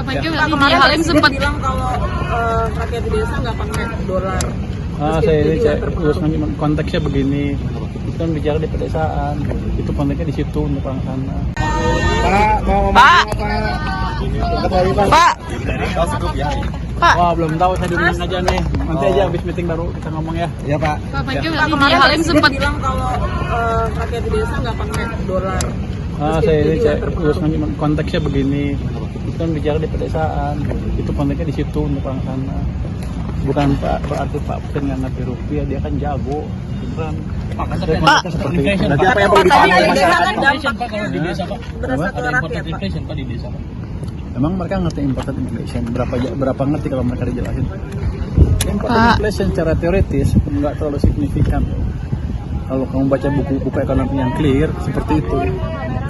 Pak kemarin Halim sempat bilang kalau rakyat di desa nggak pakai dolar. Saya uruskan konteksnya begini, itu kan bicara di pedesaan, itu konteksnya di situ untuk orang sana. Pak, mau ngomong Pak. apa? Pak. Wah, belum tahu, saya diundang aja nih. Nanti aja habis meeting baru kita ngomong ya. Iya Pak. Pak Kemarin Halim sempat bilang kalau rakyat di desa nggak pakai dolar. Saya uruskan konteksnya begini, itu kan bicara di pedesaan, itu konteksnya di situ untuk orang sana. Bukan berarti Pak Presiden nggak ngerti rupiah, dia kan jago, beneran. Pak, Seperti itu. berarti apa yang perlu dipahami masyarakat? Emang mereka ngerti imported inflation? Berapa ngerti kalau mereka dijelasin? Imported inflation secara teoritis nggak terlalu signifikan. Kalau kamu baca buku-buku ekonomi yang clear seperti itu,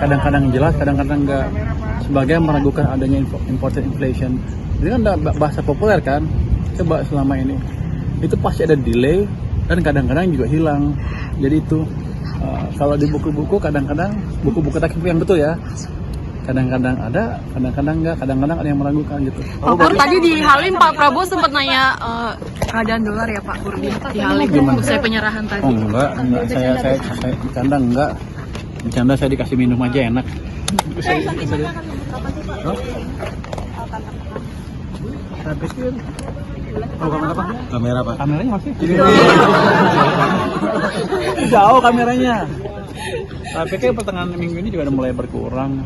kadang-kadang jelas, kadang-kadang nggak. Sebagian meragukan adanya imported inflation. Ini kan bahasa populer kan? Coba selama ini itu pasti ada delay dan kadang-kadang juga hilang. Jadi itu kalau di buku-buku kadang-kadang buku-buku takif yang betul ya, kadang-kadang ada, kadang-kadang enggak, kadang-kadang ada yang meragukan gitu. tadi di Halim Pak Prabowo sempat nanya keadaan dolar ya Pak di Halim usai penyerahan tadi. Oh enggak, saya bercanda enggak. Bercanda saya dikasih minum aja enak. Saya pikir kamera apa? Kamera Pak. Kameranya masih? Jauh kameranya. Tapi kayak pertengahan minggu ini juga udah mulai berkurang.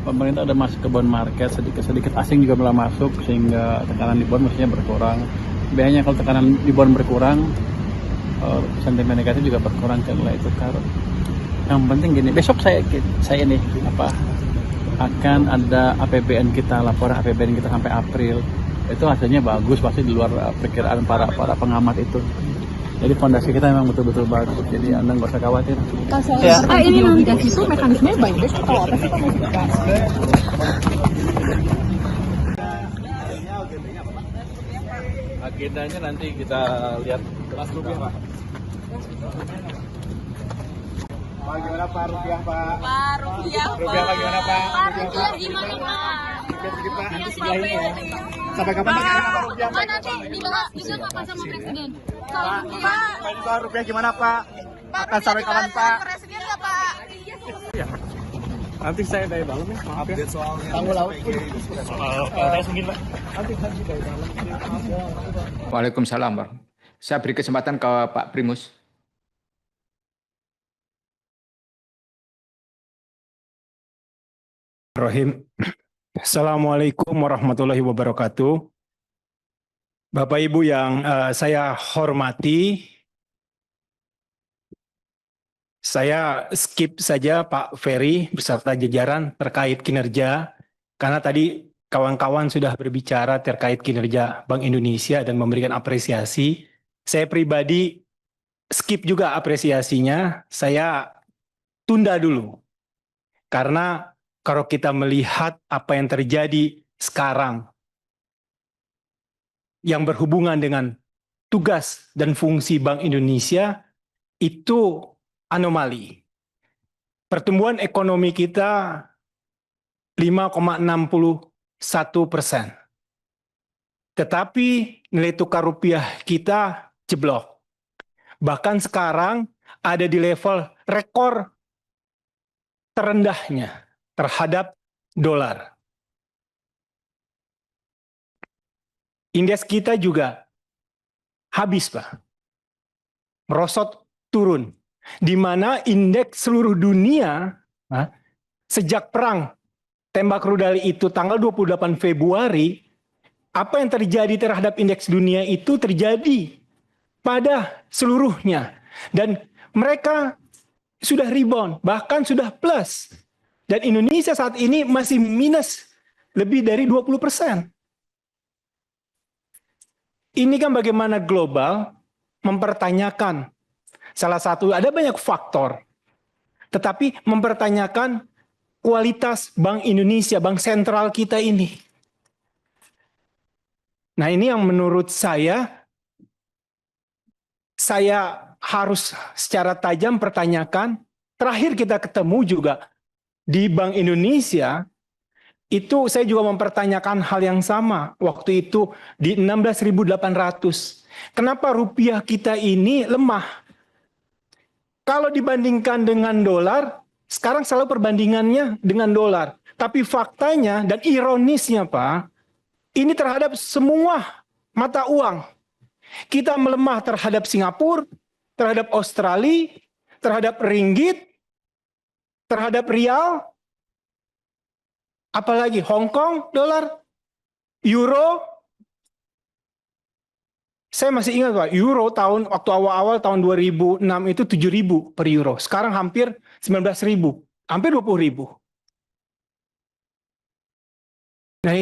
Pemerintah udah masuk ke bond market, sedikit asing juga mulai masuk sehingga tekanan di bond mestinya berkurang. Biasanya kalau tekanan di bond berkurang, sentimen negatif juga berkurang kan nilai tukar. Yang penting gini, besok saya ini akan ada APBN kita, laporan APBN kita sampai April. Itu hasilnya bagus, pasti di luar perkiraan para pengamat itu. Jadi fondasi kita memang betul-betul bagus, jadi Anda nggak usah khawatir. Ini navigasi itu mekanismenya baik atau apa sih Pak maksudnya? Agendanya nanti kita lihat kelas rupiah Pak. Pak, gimana Pak rupiah Pak? Pak rupiah. Rupiah Pak gimana Pak? Rupiah gimana Pak? Sedikit Pak, nanti sebelah ini ya. Sampai kapan Pak rupiah Pak? Nanti dibahas juga Pak sama Presiden. Pak, rupiah gimana Pak? Akan sampai kapan Pak? Presiden nggak Pak? Nanti saya dari dalam ya, maaf ya. Tanggul laut. Waalaikumsalam, Bang. Saya beri kesempatan ke Pak Primus. Assalamualaikum warahmatullahi wabarakatuh. Bapak Ibu yang saya hormati, saya skip saja Pak Ferry beserta jajaran terkait kinerja, karena tadi kawan-kawan sudah berbicara terkait kinerja Bank Indonesia dan memberikan apresiasi. Saya pribadi skip juga apresiasinya, saya tunda dulu. Karena kalau kita melihat apa yang terjadi sekarang, yang berhubungan dengan tugas dan fungsi Bank Indonesia, itu anomali. Pertumbuhan ekonomi kita 5,61%. Tetapi nilai tukar rupiah kita jeblok. Bahkan sekarang ada di level rekor terendahnya terhadap dolar. Indeks kita juga habis, Pak. Merosot turun. Di mana indeks seluruh dunia, sejak perang tembak rudal itu tanggal 28 Februari, apa yang terjadi terhadap indeks dunia itu terjadi pada seluruhnya. Dan mereka sudah rebound, bahkan sudah plus. Dan Indonesia saat ini masih minus lebih dari 20%. Ini kan bagaimana global mempertanyakan, salah satu ada banyak faktor, tetapi mempertanyakan kualitas Bank Indonesia, Bank Sentral kita ini. Nah ini yang menurut saya harus secara tajam pertanyakan, terakhir kita ketemu juga di Bank Indonesia, Itu saya juga mempertanyakan hal yang sama waktu itu di 16.800. Kenapa rupiah kita ini lemah? Kalau dibandingkan dengan dolar, sekarang selalu perbandingannya dengan dolar. Tapi faktanya dan ironisnya Pak, ini terhadap semua mata uang. Kita melemah terhadap Singapura, terhadap Australia, terhadap ringgit, terhadap rial, apalagi Hong Kong dolar, euro. Saya masih ingat Pak, euro waktu awal-awal tahun 2006 itu 7.000 per euro. Sekarang hampir 19.000, hampir 20.000. Nah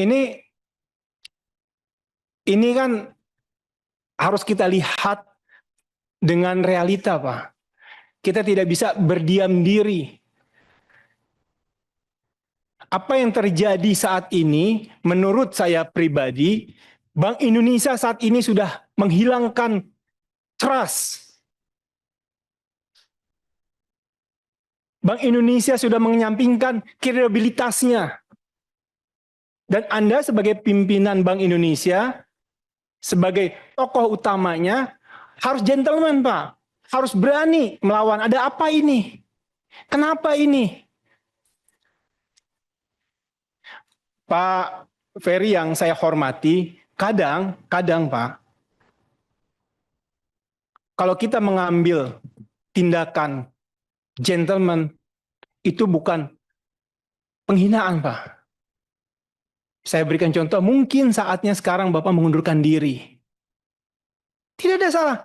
ini kan harus kita lihat dengan realita Pak. Kita tidak bisa berdiam diri. Apa yang terjadi saat ini, menurut saya pribadi, Bank Indonesia saat ini sudah menghilangkan trust. Bank Indonesia sudah menyampingkan kredibilitasnya. Dan Anda sebagai pimpinan Bank Indonesia, sebagai tokoh utamanya, harus gentleman Pak. Harus berani melawan. Ada apa ini? Kenapa ini? Pak Ferry yang saya hormati, kadang Pak, kalau kita mengambil tindakan gentleman, itu bukan penghinaan Pak. Saya berikan contoh, mungkin saatnya sekarang Bapak mengundurkan diri. Tidak ada salah.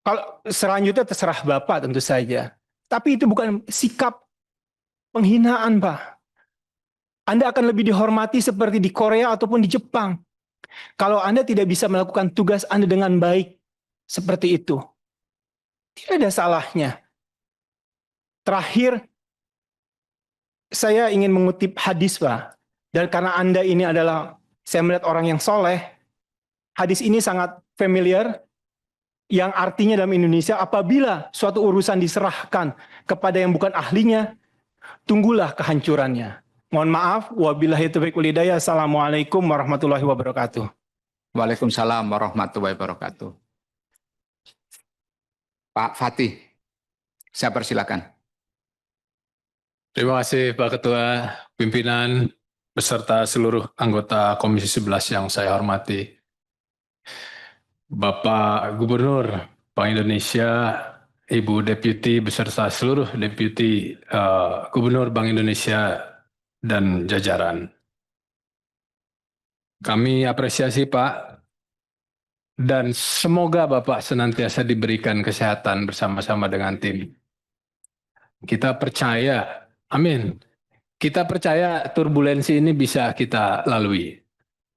Kalau selanjutnya terserah Bapak tentu saja. Tapi itu bukan sikap penghinaan Pak. Anda akan lebih dihormati seperti di Korea ataupun di Jepang. Kalau Anda tidak bisa melakukan tugas Anda dengan baik seperti itu. Tidak ada salahnya. Terakhir, saya ingin mengutip hadis Pak. Dan karena Anda ini adalah, saya melihat orang yang soleh, hadis ini sangat familiar, yang artinya dalam Indonesia, apabila suatu urusan diserahkan kepada yang bukan ahlinya, tunggulah kehancurannya. Mohon maaf, wabillahi taufiq wal hidayah. Assalamualaikum warahmatullahi wabarakatuh. Waalaikumsalam warahmatullahi wabarakatuh. Pak Fatih, saya persilakan. Terima kasih Pak Ketua, pimpinan, beserta seluruh anggota Komisi 11 yang saya hormati. Bapak Gubernur Bank Indonesia, Ibu Deputi beserta seluruh Deputi Gubernur Bank Indonesia dan jajaran. Kami apresiasi Pak, dan semoga Bapak senantiasa diberikan kesehatan bersama-sama dengan tim. Kita percaya, amin. Kita percaya turbulensi ini bisa kita lalui.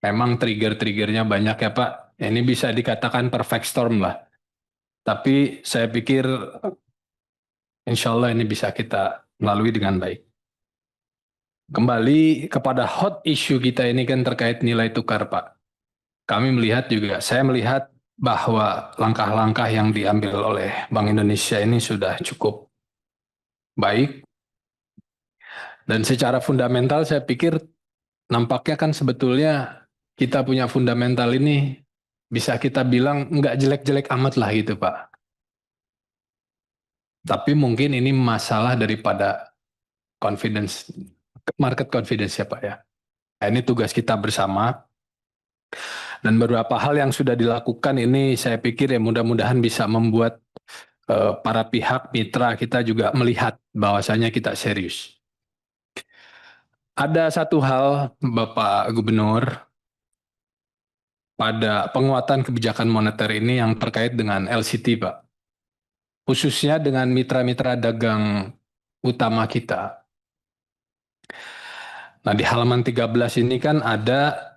Memang trigger-triggernya banyak ya Pak. Ini bisa dikatakan perfect storm lah. Tapi saya pikir insya Allah ini bisa kita lalui dengan baik. Kembali kepada hot issue kita ini kan terkait nilai tukar Pak. Kami melihat juga, saya melihat bahwa langkah-langkah yang diambil oleh Bank Indonesia ini sudah cukup baik. Dan secara fundamental saya pikir nampaknya kan sebetulnya kita punya fundamental ini bisa kita bilang nggak jelek-jelek amat lah gitu Pak. Tapi mungkin ini masalah daripada confidence, market confidence ya Pak ya. Nah, ini tugas kita bersama. Dan beberapa hal yang sudah dilakukan ini saya pikir ya mudah-mudahan bisa membuat para pihak mitra kita juga melihat bahwasanya kita serius. Ada satu hal Bapak Gubernur pada penguatan kebijakan moneter ini yang terkait dengan LCT Pak. Khususnya dengan mitra-mitra dagang utama kita. Nah di halaman 13 ini kan ada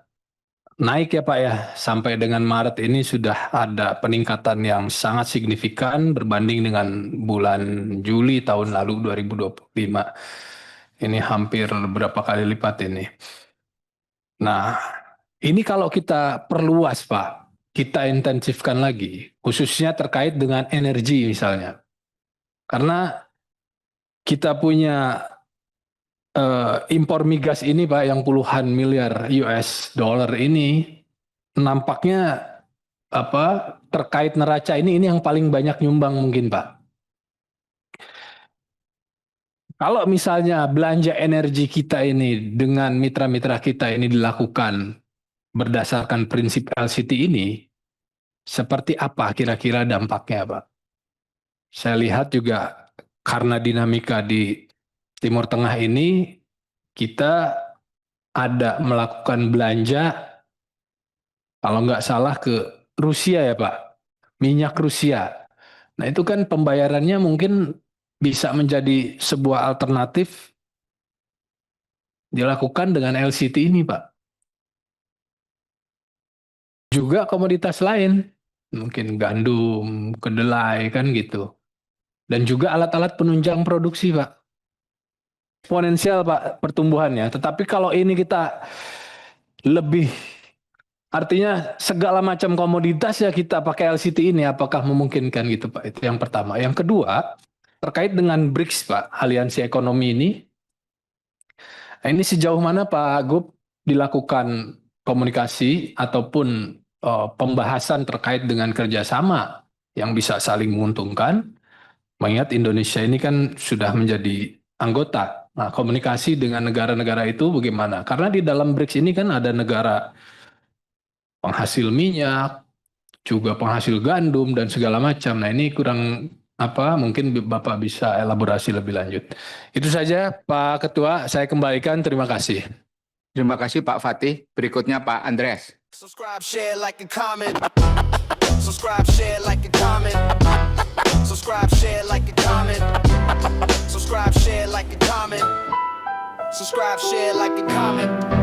naik ya Pak ya, sampai dengan Maret ini sudah ada peningkatan yang sangat signifikan berbanding dengan bulan Juli tahun lalu 2025. Ini hampir berapa kali lipat ini. Nah ini kalau kita perluas Pak, kita intensifkan lagi, khususnya terkait dengan energi misalnya. Karena kita punya impor migas ini Pak yang puluhan miliar US dollar ini nampaknya terkait neraca ini yang paling banyak nyumbang mungkin Pak. Kalau misalnya belanja energi kita ini dengan mitra-mitra kita ini dilakukan berdasarkan prinsip LCT ini, seperti apa kira-kira dampaknya Pak? Saya lihat juga karena dinamika di Timur Tengah ini, kita ada melakukan belanja, kalau nggak salah ke Rusia ya Pak, minyak Rusia. Nah itu kan pembayarannya mungkin bisa menjadi sebuah alternatif dilakukan dengan LCT ini Pak. Juga komoditas lain, mungkin gandum, kedelai kan gitu. Dan juga alat-alat penunjang produksi Pak. Potensial Pak pertumbuhannya. Tetapi kalau ini kita lebih, artinya segala macam komoditas ya kita pakai LCT ini, apakah memungkinkan gitu Pak? Itu yang pertama. Yang kedua, terkait dengan BRICS Pak, aliansi ekonomi ini. Nah, ini sejauh mana Pak Gub dilakukan komunikasi ataupun pembahasan terkait dengan kerjasama yang bisa saling menguntungkan? Mengingat Indonesia ini kan sudah menjadi anggota. Nah, komunikasi dengan negara-negara itu bagaimana? Karena di dalam BRICS ini kan ada negara penghasil minyak, juga penghasil gandum dan segala macam. Nah, ini kurang mungkin Bapak bisa elaborasi lebih lanjut. Itu saja Pak Ketua, saya kembalikan, terima kasih. Terima kasih Pak Fatih. Berikutnya Pak Andreas. Subscribe, share, like, and comment. Subscribe, share, like, and comment. Subscribe, share, like, and comment. Subscribe, share, like, and comment. Subscribe, share, like, and comment.